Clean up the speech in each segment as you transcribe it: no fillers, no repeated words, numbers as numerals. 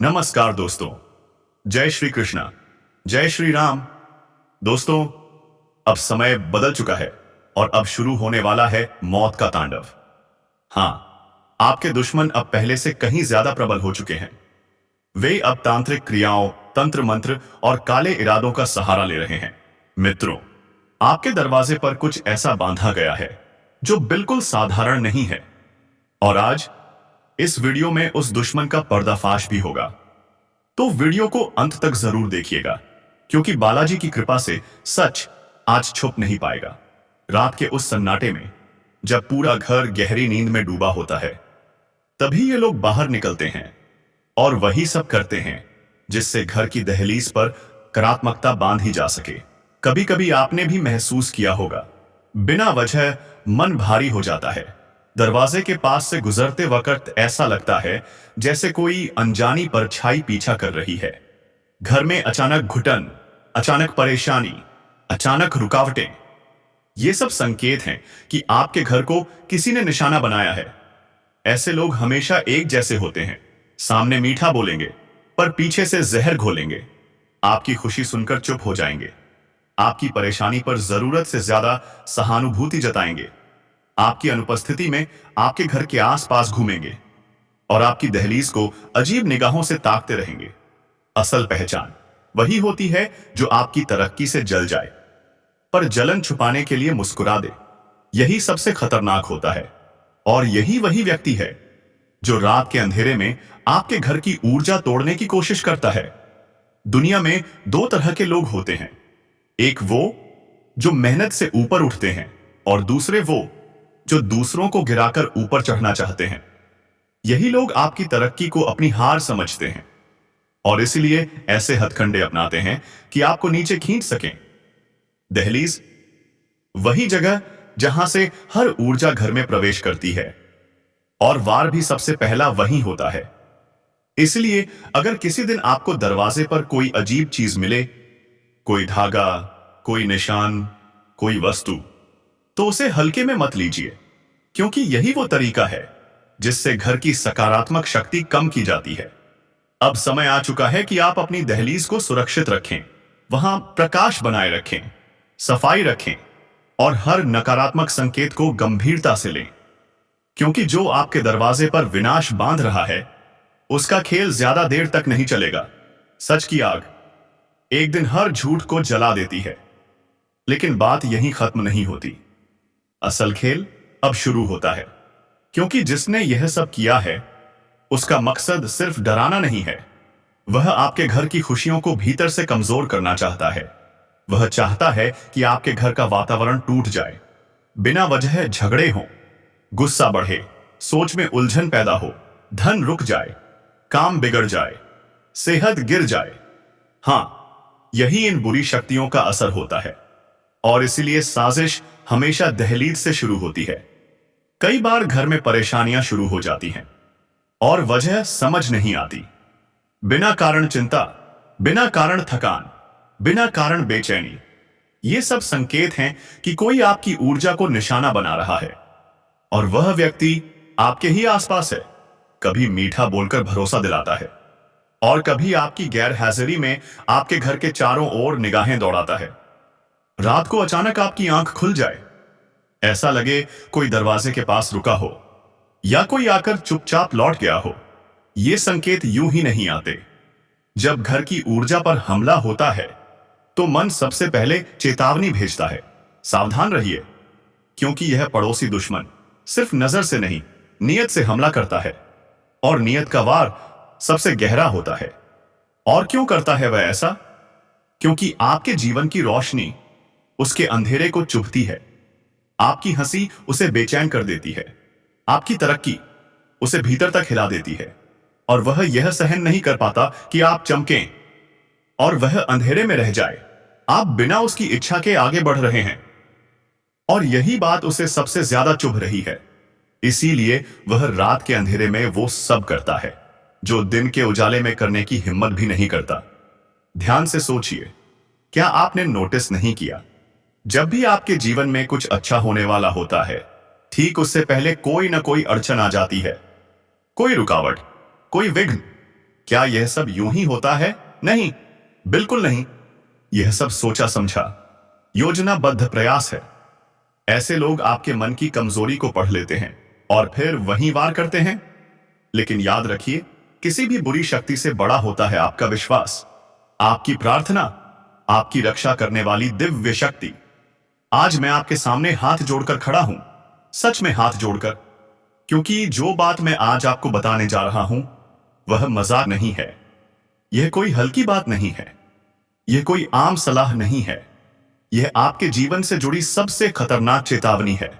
नमस्कार दोस्तों। जय श्री कृष्णा। जय श्री राम। दोस्तों, अब समय बदल चुका है और अब शुरू होने वाला है मौत का तांडव। हाँ, आपके दुश्मन अब पहले से कहीं ज्यादा प्रबल हो चुके हैं। वे अब तांत्रिक क्रियाओं, तंत्र मंत्र और काले इरादों का सहारा ले रहे हैं। मित्रों, आपके दरवाजे पर कुछ ऐसा बांधा गया है जो बिल्कुल साधारण नहीं है। और आज इस वीडियो में उस दुश्मन का पर्दाफाश भी होगा। तो वीडियो को अंत तक जरूर देखिएगा, क्योंकि बालाजी की कृपा से सच आज छुप नहीं पाएगा। रात के उस सन्नाटे में, जब पूरा घर गहरी नींद में डूबा होता है, तभी ये लोग बाहर निकलते हैं और वही सब करते हैं जिससे घर की दहलीज पर करात्मकता बांधी जा सके। कभी कभी आपने भी महसूस किया होगा, बिना वजह मन भारी हो जाता है। दरवाजे के पास से गुजरते वक्त ऐसा लगता है जैसे कोई अनजानी परछाई पीछा कर रही है। घर में अचानक घुटन, अचानक परेशानी, अचानक रुकावटें, ये सब संकेत हैं कि आपके घर को किसी ने निशाना बनाया है। ऐसे लोग हमेशा एक जैसे होते हैं। सामने मीठा बोलेंगे पर पीछे से जहर घोलेंगे। आपकी खुशी सुनकर चुप हो जाएंगे। आपकी परेशानी पर जरूरत से ज्यादा सहानुभूति जताएंगे। आपकी अनुपस्थिति में आपके घर के आसपास घूमेंगे और आपकी दहलीज को अजीब निगाहों से ताकते रहेंगे। असल पहचान वही होती है जो आपकी तरक्की से जल जाए, पर जलन छुपाने के लिए मुस्कुरा दे। यही सबसे खतरनाक होता है। और यही वही व्यक्ति है जो रात के अंधेरे में आपके घर की ऊर्जा तोड़ने की कोशिश करता है। दुनिया में दो तरह के लोग होते हैं। एक वो जो मेहनत से ऊपर उठते हैं, और दूसरे वो जो दूसरों को गिराकर ऊपर चढ़ना चाहते हैं। यही लोग आपकी तरक्की को अपनी हार समझते हैं और इसलिए ऐसे हथकंडे अपनाते हैं कि आपको नीचे खींच सकें। दहलीज वही जगह जहां से हर ऊर्जा घर में प्रवेश करती है, और वार भी सबसे पहला वही होता है। इसलिए अगर किसी दिन आपको दरवाजे पर कोई अजीब चीज मिले, कोई धागा, कोई निशान, कोई वस्तु, तो उसे हल्के में मत लीजिए, क्योंकि यही वो तरीका है जिससे घर की सकारात्मक शक्ति कम की जाती है। अब समय आ चुका है कि आप अपनी दहलीज को सुरक्षित रखें, वहां प्रकाश बनाए रखें, सफाई रखें और हर नकारात्मक संकेत को गंभीरता से लें, क्योंकि जो आपके दरवाजे पर विनाश बांध रहा है, उसका खेल ज्यादा देर तक नहीं चलेगा। सच की आग एक दिन हर झूठ को जला देती है, लेकिन बात यहीं खत्म नहीं होती। असल खेल अब शुरू होता है, क्योंकि जिसने यह सब किया है उसका मकसद सिर्फ डराना नहीं है। वह आपके घर की खुशियों को भीतर से कमजोर करना चाहता है। वह चाहता है कि आपके घर का वातावरण टूट जाए, बिना वजह झगड़े हों, गुस्सा बढ़े, सोच में उलझन पैदा हो, धन रुक जाए, काम बिगड़ जाए, सेहत गिर जाए। हां, यही इन बुरी शक्तियों का असर होता है। और इसीलिए साजिश हमेशा दहलीज से शुरू होती है। कई बार घर में परेशानियां शुरू हो जाती हैं और वजह समझ नहीं आती। बिना कारण चिंता, बिना कारण थकान, बिना कारण बेचैनी, ये सब संकेत हैं कि कोई आपकी ऊर्जा को निशाना बना रहा है, और वह व्यक्ति आपके ही आसपास है। कभी मीठा बोलकर भरोसा दिलाता है और कभी आपकी गैर हाजिरी में आपके घर के चारों ओर निगाहें दौड़ाता है। रात को अचानक आपकी आंख खुल जाए, ऐसा लगे कोई दरवाजे के पास रुका हो या कोई आकर चुपचाप लौट गया हो। ये संकेत यूं ही नहीं आते। जब घर की ऊर्जा पर हमला होता है तो मन सबसे पहले चेतावनी भेजता है, सावधान रहिए, क्योंकि यह पड़ोसी दुश्मन सिर्फ नजर से नहीं, नियत से हमला करता है। और नियत का वार सबसे गहरा होता है। और क्यों करता है वह ऐसा? क्योंकि आपके जीवन की रोशनी उसके अंधेरे को चुभती है। आपकी हंसी उसे बेचैन कर देती है। आपकी तरक्की उसे भीतर तक हिला देती है, और वह यह सहन नहीं कर पाता कि आप चमकें और वह अंधेरे में रह जाए। आप बिना उसकी इच्छा के आगे बढ़ रहे हैं, और यही बात उसे सबसे ज्यादा चुभ रही है। इसीलिए वह रात के अंधेरे में वो सब करता है जो दिन के उजाले में करने की हिम्मत भी नहीं करता। ध्यान से सोचिए, क्या आपने नोटिस नहीं किया, जब भी आपके जीवन में कुछ अच्छा होने वाला होता है, ठीक उससे पहले कोई ना कोई अड़चन आ जाती है, कोई रुकावट, कोई विघ्न। क्या यह सब यूं ही होता है? नहीं, बिल्कुल नहीं। यह सब सोचा समझा, योजनाबद्ध प्रयास है। ऐसे लोग आपके मन की कमजोरी को पढ़ लेते हैं और फिर वहीं वार करते हैं। लेकिन याद रखिए, किसी भी बुरी शक्ति से बड़ा होता है आपका विश्वास, आपकी प्रार्थना, आपकी रक्षा करने वाली दिव्य शक्ति। आज मैं आपके सामने हाथ जोड़कर खड़ा हूं, सच में हाथ जोड़कर, क्योंकि जो बात मैं आज आपको बताने जा रहा हूं वह मजाक नहीं है। यह कोई हल्की बात नहीं है, यह कोई आम सलाह नहीं है। यह आपके जीवन से जुड़ी सबसे खतरनाक चेतावनी है।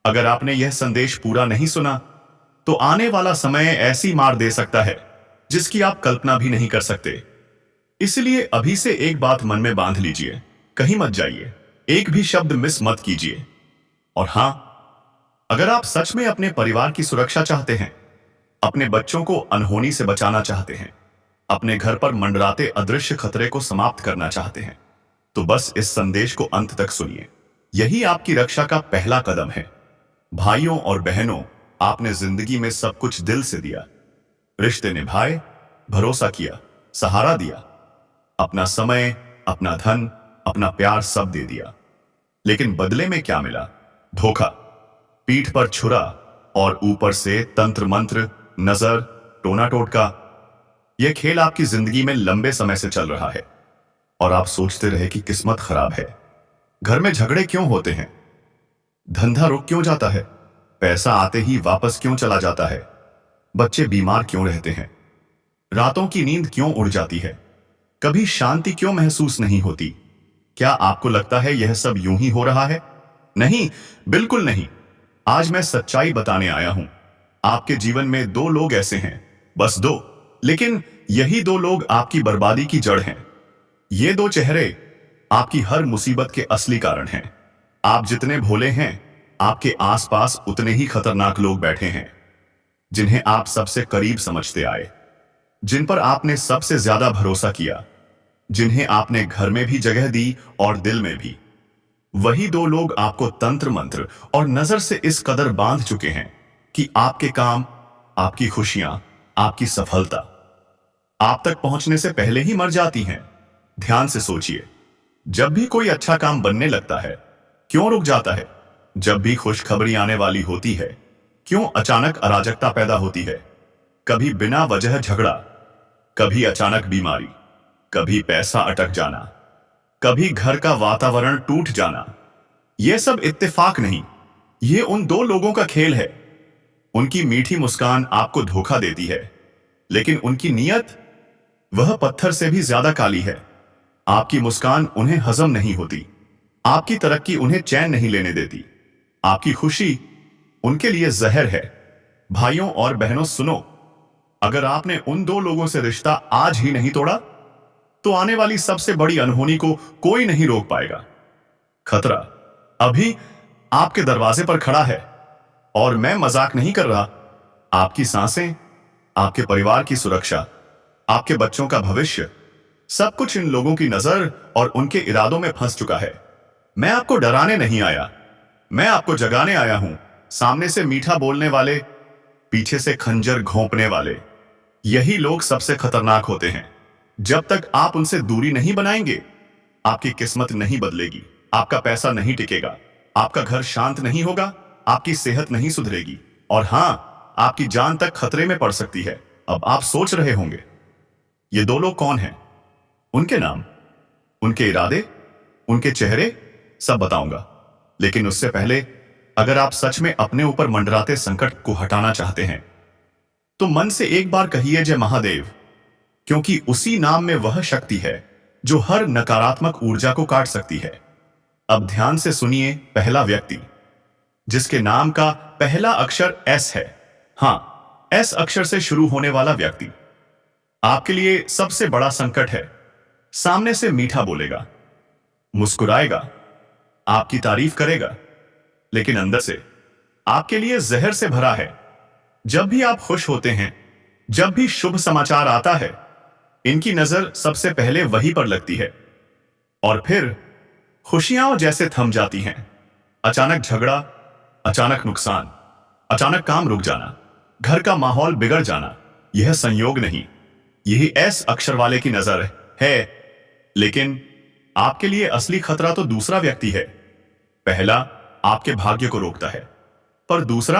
अगर आपने यह संदेश पूरा नहीं सुना तो आने वाला समय ऐसी मार दे सकता है जिसकी आप कल्पना भी नहीं कर सकते। इसलिए अभी से एक बात मन में बांध लीजिए, कहीं मत जाइए, एक भी शब्द मिस मत कीजिए। और हां, अगर आप सच में अपने परिवार की सुरक्षा चाहते हैं, अपने बच्चों को अनहोनी से बचाना चाहते हैं, अपने घर पर मंडराते अदृश्य खतरे को समाप्त करना चाहते हैं, तो बस इस संदेश को अंत तक सुनिए। यही आपकी रक्षा का पहला कदम है। भाइयों और बहनों, आपने जिंदगी में सब कुछ दिल से दिया, रिश्ते निभाए, भरोसा किया, सहारा दिया, अपना समय, अपना धन, अपना प्यार सब दे दिया। लेकिन बदले में क्या मिला? धोखा, पीठ पर छुरा और ऊपर से तंत्र मंत्र, नजर, टोना टोटका। यह खेल आपकी जिंदगी में लंबे समय से चल रहा है और आप सोचते रहे कि किस्मत खराब है। घर में झगड़े क्यों होते हैं? धंधा रुक क्यों जाता है? पैसा आते ही वापस क्यों चला जाता है? बच्चे बीमार क्यों रहते हैं? रातों की नींद क्यों उड़ जाती है? कभी शांति क्यों महसूस नहीं होती? क्या आपको लगता है यह सब यूं ही हो रहा है? नहीं, बिल्कुल नहीं। आज मैं सच्चाई बताने आया हूं। आपके जीवन में दो लोग ऐसे हैं, बस दो, लेकिन यही दो लोग आपकी बर्बादी की जड़ हैं। ये दो चेहरे आपकी हर मुसीबत के असली कारण हैं। आप जितने भोले हैं, आपके आसपास उतने ही खतरनाक लोग बैठे हैं, जिन्हें आप सबसे करीब समझते आए, जिन पर आपने सबसे ज्यादा भरोसा किया, जिन्हें आपने घर में भी जगह दी और दिल में भी। वही दो लोग आपको तंत्र मंत्र और नजर से इस कदर बांध चुके हैं कि आपके काम, आपकी खुशियां, आपकी सफलता आप तक पहुंचने से पहले ही मर जाती हैं। ध्यान से सोचिए, जब भी कोई अच्छा काम बनने लगता है, क्यों रुक जाता है? जब भी खुशखबरी आने वाली होती है, क्यों अचानक अराजकता पैदा होती है? कभी बिना वजह झगड़ा, कभी अचानक बीमारी, कभी पैसा अटक जाना, कभी घर का वातावरण टूट जाना। यह सब इत्तेफाक नहीं, यह उन दो लोगों का खेल है। उनकी मीठी मुस्कान आपको धोखा देती है, लेकिन उनकी नीयत, वह पत्थर से भी ज्यादा काली है। आपकी मुस्कान उन्हें हजम नहीं होती, आपकी तरक्की उन्हें चैन नहीं लेने देती, आपकी खुशी उनके लिए जहर है। भाइयों और बहनों सुनो, अगर आपने उन दो लोगों से रिश्ता आज ही नहीं तोड़ा तो आने वाली सबसे बड़ी अनहोनी को कोई नहीं रोक पाएगा। खतरा अभी आपके दरवाजे पर खड़ा है और मैं मजाक नहीं कर रहा। आपकी सांसें, आपके परिवार की सुरक्षा, आपके बच्चों का भविष्य, सब कुछ इन लोगों की नजर और उनके इरादों में फंस चुका है। मैं आपको डराने नहीं आया, मैं आपको जगाने आया हूं। सामने से मीठा बोलने वाले, पीछे से खंजर घोंपने वाले, यही लोग सबसे खतरनाक होते हैं। जब तक आप उनसे दूरी नहीं बनाएंगे, आपकी किस्मत नहीं बदलेगी, आपका पैसा नहीं टिकेगा, आपका घर शांत नहीं होगा, आपकी सेहत नहीं सुधरेगी और हां, आपकी जान तक खतरे में पड़ सकती है। अब आप सोच रहे होंगे, ये दो लोग कौन हैं? उनके नाम, उनके इरादे, उनके चेहरे सब बताऊंगा। लेकिन उससे पहले, अगर आप सच में अपने ऊपर मंडराते संकट को हटाना चाहते हैं तो मन से एक बार कहिए जय महादेव, क्योंकि उसी नाम में वह शक्ति है जो हर नकारात्मक ऊर्जा को काट सकती है। अब ध्यान से सुनिए, पहला व्यक्ति जिसके नाम का पहला अक्षर एस है। हां, एस अक्षर से शुरू होने वाला व्यक्ति आपके लिए सबसे बड़ा संकट है। सामने से मीठा बोलेगा, मुस्कुराएगा, आपकी तारीफ करेगा, लेकिन अंदर से आपके लिए जहर से भरा है। जब भी आप खुश होते हैं, जब भी शुभ समाचार आता है, इनकी नजर सबसे पहले वही पर लगती है और फिर खुशियां जैसे थम जाती हैं। अचानक झगड़ा, अचानक नुकसान, अचानक काम रुक जाना, घर का माहौल बिगड़ जाना। यह संयोग नहीं, यही एस अक्षर वाले की नजर है, लेकिन आपके लिए असली खतरा तो दूसरा व्यक्ति है। पहला आपके भाग्य को रोकता है, पर दूसरा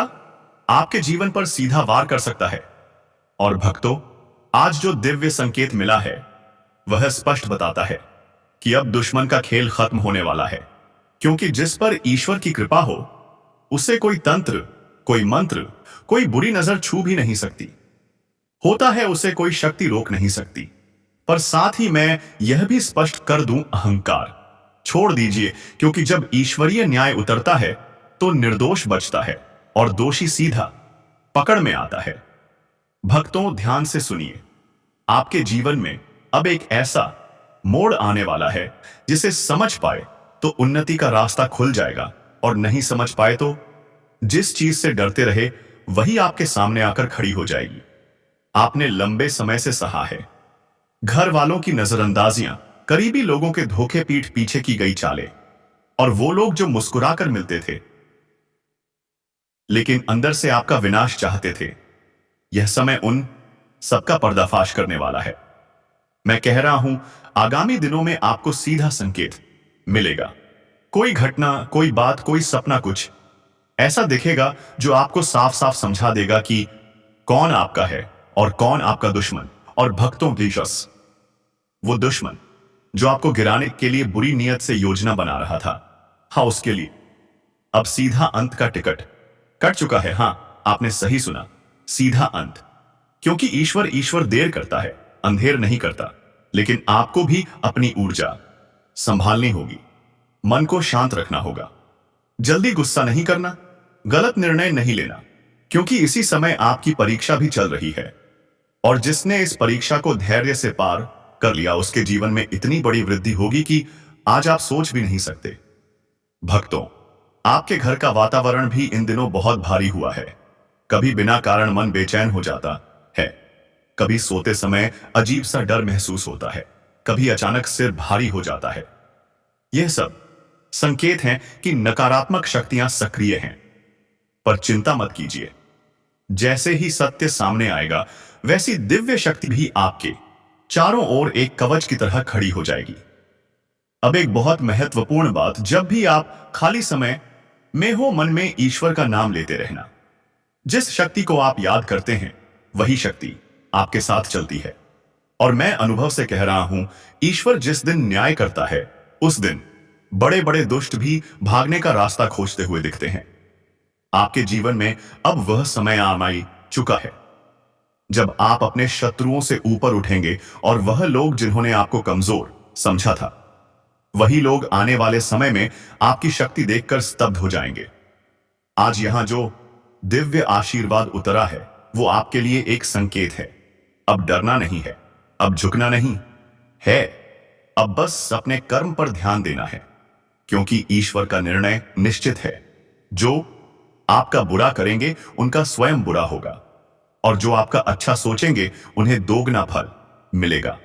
आपके जीवन पर सीधा वार कर सकता है। और भक्तों, आज जो दिव्य संकेत मिला है वह स्पष्ट बताता है कि अब दुश्मन का खेल खत्म होने वाला है, क्योंकि जिस पर ईश्वर की कृपा हो उसे कोई तंत्र, कोई मंत्र, कोई बुरी नजर छू भी नहीं सकती। होता है उसे कोई शक्ति रोक नहीं सकती। पर साथ ही मैं यह भी स्पष्ट कर दूं, अहंकार छोड़ दीजिए, क्योंकि जब ईश्वरीय न्याय उतरता है तो निर्दोष बचता है और दोषी सीधा पकड़ में आता है। भक्तों, ध्यान से सुनिए, आपके जीवन में अब एक ऐसा मोड़ आने वाला है जिसे समझ पाए तो उन्नति का रास्ता खुल जाएगा, और नहीं समझ पाए तो जिस चीज से डरते रहे वही आपके सामने आकर खड़ी हो जाएगी। आपने लंबे समय से सहा है, घर वालों की नजरअंदाजियां, करीबी लोगों के धोखे, पीठ पीछे की गई चालें, और वो लोग जो मुस्कुराकर मिलते थे लेकिन अंदर से आपका विनाश चाहते थे। यह समय उन सबका पर्दाफाश करने वाला है। मैं कह रहा हूं, आगामी दिनों में आपको सीधा संकेत मिलेगा। कोई घटना, कोई बात, कोई सपना, कुछ ऐसा दिखेगा जो आपको साफ साफ समझा देगा कि कौन आपका है और कौन आपका दुश्मन। और भक्तों, दिशस वो दुश्मन जो आपको गिराने के लिए बुरी नीयत से योजना बना रहा था, हाँ, उसके लिए अब सीधा अंत का टिकट कट चुका है। हां, आपने सही सुना, सीधा अंत। क्योंकि ईश्वर देर करता है, अंधेर नहीं करता। लेकिन आपको भी अपनी ऊर्जा संभालनी होगी, मन को शांत रखना होगा, जल्दी गुस्सा नहीं करना, गलत निर्णय नहीं लेना, क्योंकि इसी समय आपकी परीक्षा भी चल रही है। और जिसने इस परीक्षा को धैर्य से पार कर लिया उसके जीवन में इतनी बड़ी वृद्धि होगी कि आज आप सोच भी नहीं सकते। भक्तों, आपके घर का वातावरण भी इन दिनों बहुत भारी हुआ है। कभी बिना कारण मन बेचैन हो जाता है, कभी सोते समय अजीब सा डर महसूस होता है, कभी अचानक सिर भारी हो जाता है। यह सब संकेत हैं कि नकारात्मक शक्तियां सक्रिय हैं। पर चिंता मत कीजिए, जैसे ही सत्य सामने आएगा वैसी दिव्य शक्ति भी आपके चारों ओर एक कवच की तरह खड़ी हो जाएगी। अब एक बहुत महत्वपूर्ण बात, जब भी आप खाली समय में हो, मन में ईश्वर का नाम लेते रहना। जिस शक्ति को आप याद करते हैं वही शक्ति आपके साथ चलती है। और मैं अनुभव से कह रहा हूं, ईश्वर जिस दिन न्याय करता है उस दिन बड़े बड़े दुष्ट भी भागने का रास्ता खोजते हुए दिखते हैं। आपके जीवन में अब वह समय आ चुका है जब आप अपने शत्रुओं से ऊपर उठेंगे, और वह लोग जिन्होंने आपको कमजोर समझा था वही लोग आने वाले समय में आपकी शक्ति देखकर स्तब्ध हो जाएंगे। आज यहां जो दिव्य आशीर्वाद उतरा है वो आपके लिए एक संकेत है। अब डरना नहीं है, अब झुकना नहीं है, अब बस अपने कर्म पर ध्यान देना है, क्योंकि ईश्वर का निर्णय निश्चित है। जो आपका बुरा करेंगे उनका स्वयं बुरा होगा, और जो आपका अच्छा सोचेंगे उन्हें दोगुना फल मिलेगा।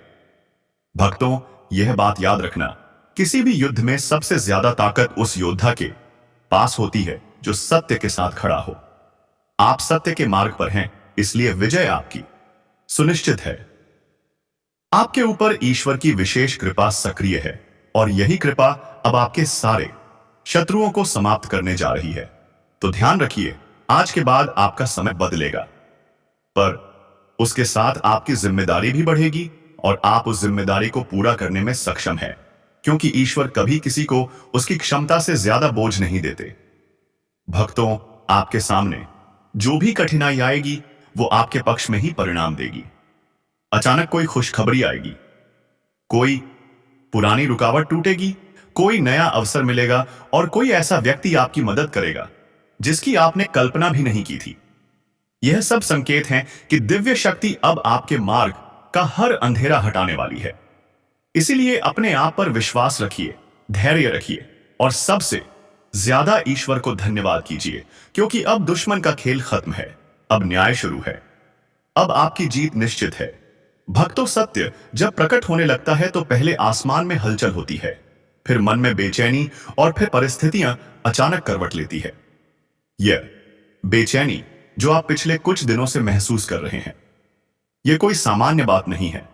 भक्तों, यह बात याद रखना, किसी भी युद्ध में सबसे ज्यादा ताकत उस योद्धा के पास होती है जो सत्य के साथ खड़ा हो। आप सत्य के मार्ग पर हैं, इसलिए विजय आपकी सुनिश्चित है। आपके ऊपर ईश्वर की विशेष कृपा सक्रिय है, और यही कृपा अब आपके सारे शत्रुओं को समाप्त करने जा रही है। तो ध्यान रखिए, आज के बाद आपका समय बदलेगा, पर उसके साथ आपकी जिम्मेदारी भी बढ़ेगी, और आप उस जिम्मेदारी को पूरा करने में सक्षम हैं, क्योंकि ईश्वर कभी किसी को उसकी क्षमता से ज्यादा बोझ नहीं देते। भक्तों, आपके सामने जो भी कठिनाई आएगी वो आपके पक्ष में ही परिणाम देगी। अचानक कोई खुशखबरी आएगी, कोई पुरानी रुकावट टूटेगी, कोई नया अवसर मिलेगा, और कोई ऐसा व्यक्ति आपकी मदद करेगा जिसकी आपने कल्पना भी नहीं की थी। यह सब संकेत हैं कि दिव्य शक्ति अब आपके मार्ग का हर अंधेरा हटाने वाली है। इसीलिए अपने आप पर विश्वास रखिए, धैर्य रखिए, और सबसे ज्यादा ईश्वर को धन्यवाद कीजिए, क्योंकि अब दुश्मन का खेल खत्म है, अब न्याय शुरू है, अब आपकी जीत निश्चित है। भक्तों, सत्य जब प्रकट होने लगता है तो पहले आसमान में हलचल होती है, फिर मन में बेचैनी, और फिर परिस्थितियां अचानक करवट लेती है। यह बेचैनी जो आप पिछले कुछ दिनों से महसूस कर रहे हैं, यह कोई सामान्य बात नहीं है।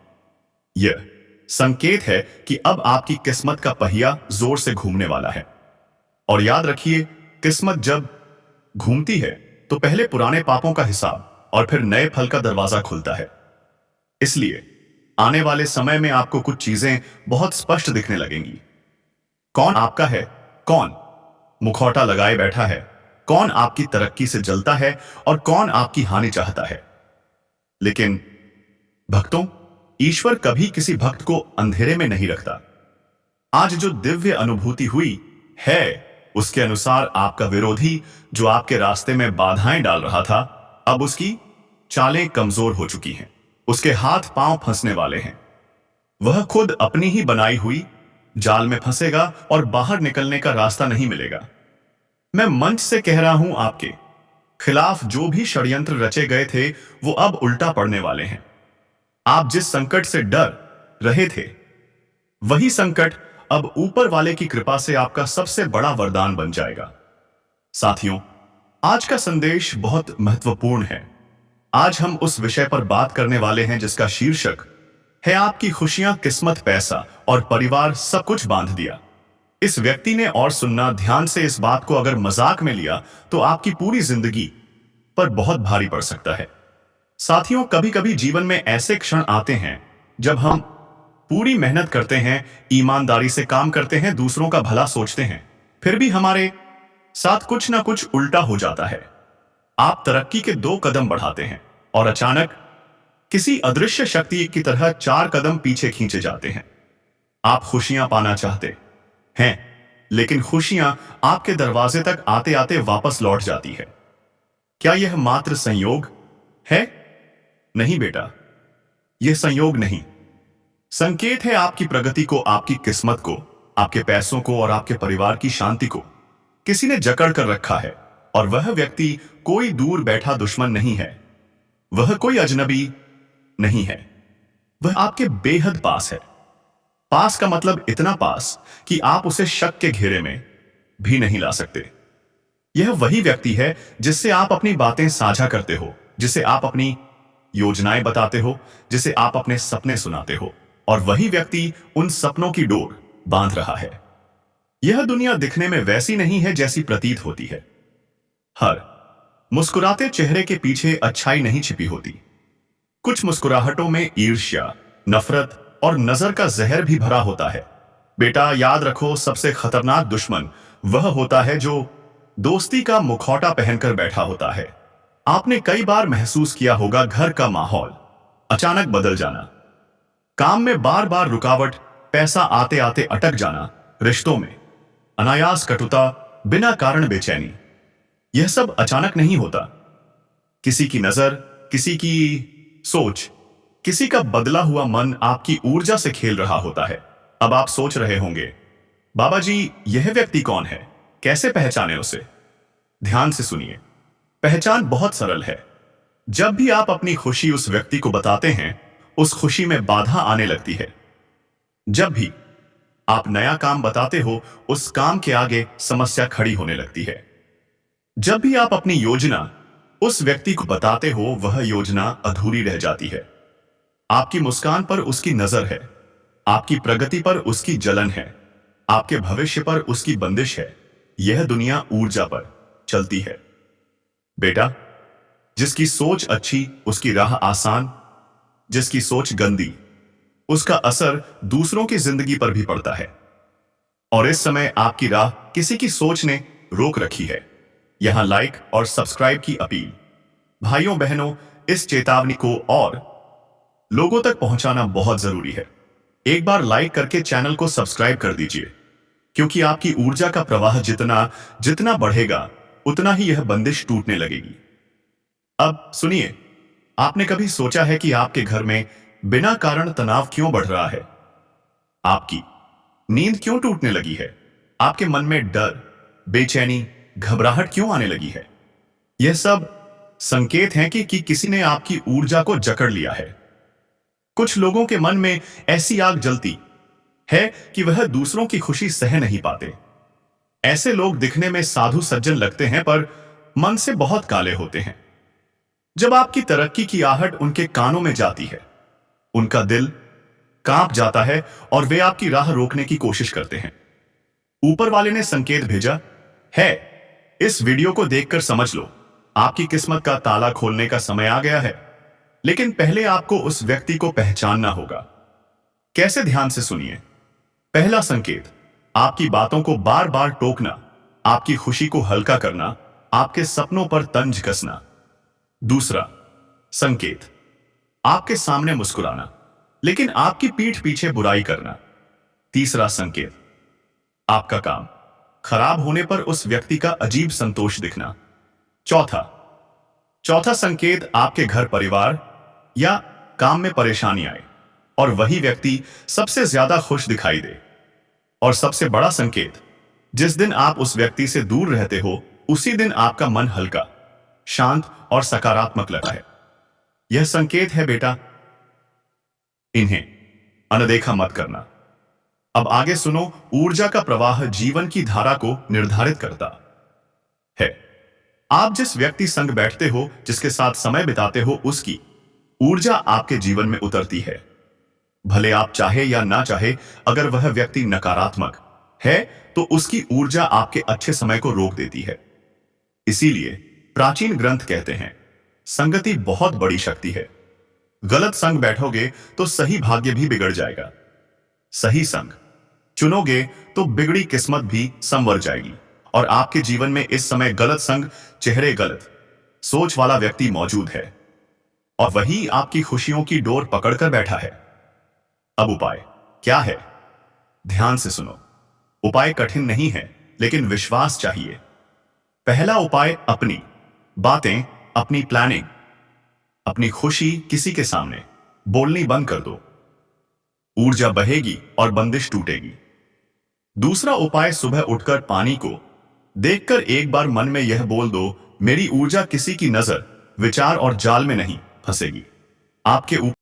यह संकेत है कि अब आपकी किस्मत का पहिया जोर से घूमने वाला है। और याद रखिए, किस्मत जब घूमती है तो पहले पुराने पापों का हिसाब और फिर नए फल का दरवाजा खुलता है। इसलिए आने वाले समय में आपको कुछ चीजें बहुत स्पष्ट दिखने लगेंगी। कौन आपका है, कौन मुखौटा लगाए बैठा है, कौन आपकी तरक्की से जलता है और कौन आपकी हानि चाहता है। लेकिन भक्तों, ईश्वर कभी किसी भक्त को अंधेरे में नहीं रखता। आज जो दिव्य अनुभूति हुई है, उसके अनुसार आपका विरोधी जो आपके रास्ते में बाधाएं डाल रहा था, अब उसकी चालें कमजोर हो चुकी हैं। उसके हाथ पांव फंसने वाले हैं। वह खुद अपनी ही बनाई हुई जाल में फंसेगा और बाहर निकलने का रास्ता नहीं मिलेगा। मैं मंच से कह रहा हूं, आपके खिलाफ जो भी षड्यंत्र रचे गए थे वो अब उल्टा पड़ने वाले हैं। आप जिस संकट से डर रहे थे, वही संकट अब ऊपर वाले की कृपा से आपका सबसे बड़ा वरदान बन जाएगा। साथियों, आज का संदेश बहुत महत्वपूर्ण है। आज हम उस विषय पर बात करने वाले हैं जिसका शीर्षक है, आपकी खुशियां, किस्मत, पैसा और परिवार सब कुछ बांध दिया। इस व्यक्ति ने, और सुनना ध्यान से, इस बात को अगर मजाक में लिया तो आपकी पूरी जिंदगी पर बहुत भारी पड़ सकता है। साथियों, कभी कभी जीवन में ऐसे क्षण आते हैं जब हम पूरी मेहनत करते हैं, ईमानदारी से काम करते हैं, दूसरों का भला सोचते हैं, फिर भी हमारे साथ कुछ ना कुछ उल्टा हो जाता है। आप तरक्की के 2 कदम बढ़ाते हैं और अचानक किसी अदृश्य शक्ति की तरह 4 कदम पीछे खींचे जाते हैं। आप खुशियां पाना चाहते हैं, लेकिन खुशियां आपके दरवाजे तक आते आते वापस लौट जाती है। क्या यह मात्र संयोग है? नहीं बेटा, यह संयोग नहीं, संकेत है आपकी प्रगति को, आपकी किस्मत को, आपके पैसों को और आपके परिवार की शांति को किसी ने जकड़ कर रखा है। और वह व्यक्ति कोई दूर बैठा दुश्मन नहीं है, वह कोई अजनबी नहीं है, वह आपके बेहद पास है। पास का मतलब इतना पास कि आप उसे शक के घेरे में भी नहीं ला सकते। यह वही व्यक्ति है जिससे आप अपनी बातें साझा करते हो, जिसे आप अपनी योजनाएं बताते हो, जिसे आप अपने सपने सुनाते हो, और वही व्यक्ति उन सपनों की डोर बांध रहा है। यह दुनिया दिखने में वैसी नहीं है जैसी प्रतीत होती है। हर मुस्कुराते चेहरे के पीछे अच्छाई नहीं छिपी होती। कुछ मुस्कुराहटों में ईर्ष्या, नफरत और नजर का जहर भी भरा होता है। बेटा, याद रखो, सबसे खतरनाक दुश्मन वह होता है जो दोस्ती का मुखौटा पहनकर बैठा होता है। आपने कई बार महसूस किया होगा, घर का माहौल अचानक बदल जाना, काम में बार बार रुकावट, पैसा आते आते अटक जाना, रिश्तों में अनायास कटुता, बिना कारण बेचैनी। यह सब अचानक नहीं होता। किसी की नजर, किसी की सोच, किसी का बदला हुआ मन आपकी ऊर्जा से खेल रहा होता है। अब आप सोच रहे होंगे, बाबा जी, यह व्यक्ति कौन है, कैसे पहचाने उसे? ध्यान से सुनिए, पहचान बहुत सरल है। जब भी आप अपनी खुशी उस व्यक्ति को बताते हैं, उस खुशी में बाधा आने लगती है। जब भी आप नया काम बताते हो, उस काम के आगे समस्या खड़ी होने लगती है। जब भी आप अपनी योजना उस व्यक्ति को बताते हो, वह योजना अधूरी रह जाती है। आपकी मुस्कान पर उसकी नजर है, आपकी प्रगति पर उसकी जलन है, आपके भविष्य पर उसकी बंदिश है। यह दुनिया ऊर्जा पर चलती है। बेटा, जिसकी सोच अच्छी उसकी राह आसान, जिसकी सोच गंदी उसका असर दूसरों की जिंदगी पर भी पड़ता है। और इस समय आपकी राह किसी की सोच ने रोक रखी है। यहां लाइक और सब्सक्राइब की अपील। भाइयों बहनों, इस चेतावनी को और लोगों तक पहुंचाना बहुत जरूरी है। एक बार लाइक करके चैनल को सब्सक्राइब कर दीजिए, क्योंकि आपकी ऊर्जा का प्रवाह जितना जितना बढ़ेगा, उतना ही यह बंदिश टूटने लगेगी। अब सुनिए, आपने कभी सोचा है कि आपके घर में बिना कारण तनाव क्यों बढ़ रहा है? आपकी नींद क्यों टूटने लगी है? आपके मन में डर, बेचैनी, घबराहट क्यों आने लगी है? यह सब संकेत हैं कि किसी ने आपकी ऊर्जा को जकड़ लिया है। कुछ लोगों के मन में ऐसी आग जलती है कि वह दूसरों की खुशी सह नहीं पाते। ऐसे लोग दिखने में साधु सज्जन लगते हैं, पर मन से बहुत काले होते हैं। जब आपकी तरक्की की आहट उनके कानों में जाती है, उनका दिल कांप जाता है और वे आपकी राह रोकने की कोशिश करते हैं। ऊपर वाले ने संकेत भेजा है। इस वीडियो को देखकर समझ लो, आपकी किस्मत का ताला खोलने का समय आ गया है। लेकिन पहले आपको उस व्यक्ति को पहचानना होगा। कैसे? ध्यान से सुनिए। पहला संकेत, आपकी बातों को बार बार टोकना, आपकी खुशी को हल्का करना, आपके सपनों पर तंज कसना। दूसरा संकेत, आपके सामने मुस्कुराना लेकिन आपकी पीठ पीछे बुराई करना। तीसरा संकेत, आपका काम खराब होने पर उस व्यक्ति का अजीब संतोष दिखना। चौथा संकेत, आपके घर परिवार या काम में परेशानी आए और वही व्यक्ति सबसे ज्यादा खुश दिखाई दे। और सबसे बड़ा संकेत, जिस दिन आप उस व्यक्ति से दूर रहते हो उसी दिन आपका मन हल्का, शांत और सकारात्मक लगता है। यह संकेत है बेटा, इन्हें अनदेखा मत करना। अब आगे सुनो। ऊर्जा का प्रवाह जीवन की धारा को निर्धारित करता है। आप जिस व्यक्ति संग बैठते हो, जिसके साथ समय बिताते हो, उसकी ऊर्जा आपके जीवन में उतरती है। भले आप चाहे या ना चाहे, अगर वह व्यक्ति नकारात्मक है तो उसकी ऊर्जा आपके अच्छे समय को रोक देती है। इसीलिए प्राचीन ग्रंथ कहते हैं, संगति बहुत बड़ी शक्ति है। गलत संग बैठोगे तो सही भाग्य भी बिगड़ जाएगा। सही संग चुनोगे तो बिगड़ी किस्मत भी संवर जाएगी। और आपके जीवन में इस समय गलत संग, चेहरे, गलत सोच वाला व्यक्ति मौजूद है और वही आपकी खुशियों की डोर पकड़कर बैठा है। अब उपाय क्या है? ध्यान से सुनो। उपाय कठिन नहीं है, लेकिन विश्वास चाहिए। पहला उपाय, अपनी बातें, अपनी प्लानिंग, अपनी खुशी किसी के सामने बोलनी बंद कर दो। ऊर्जा बहेगी और बंदिश टूटेगी। दूसरा उपाय, सुबह उठकर पानी को देखकर एक बार मन में यह बोल दो, मेरी ऊर्जा किसी की नजर, विचार और जाल में नहीं फंसेगी। आपके ऊपर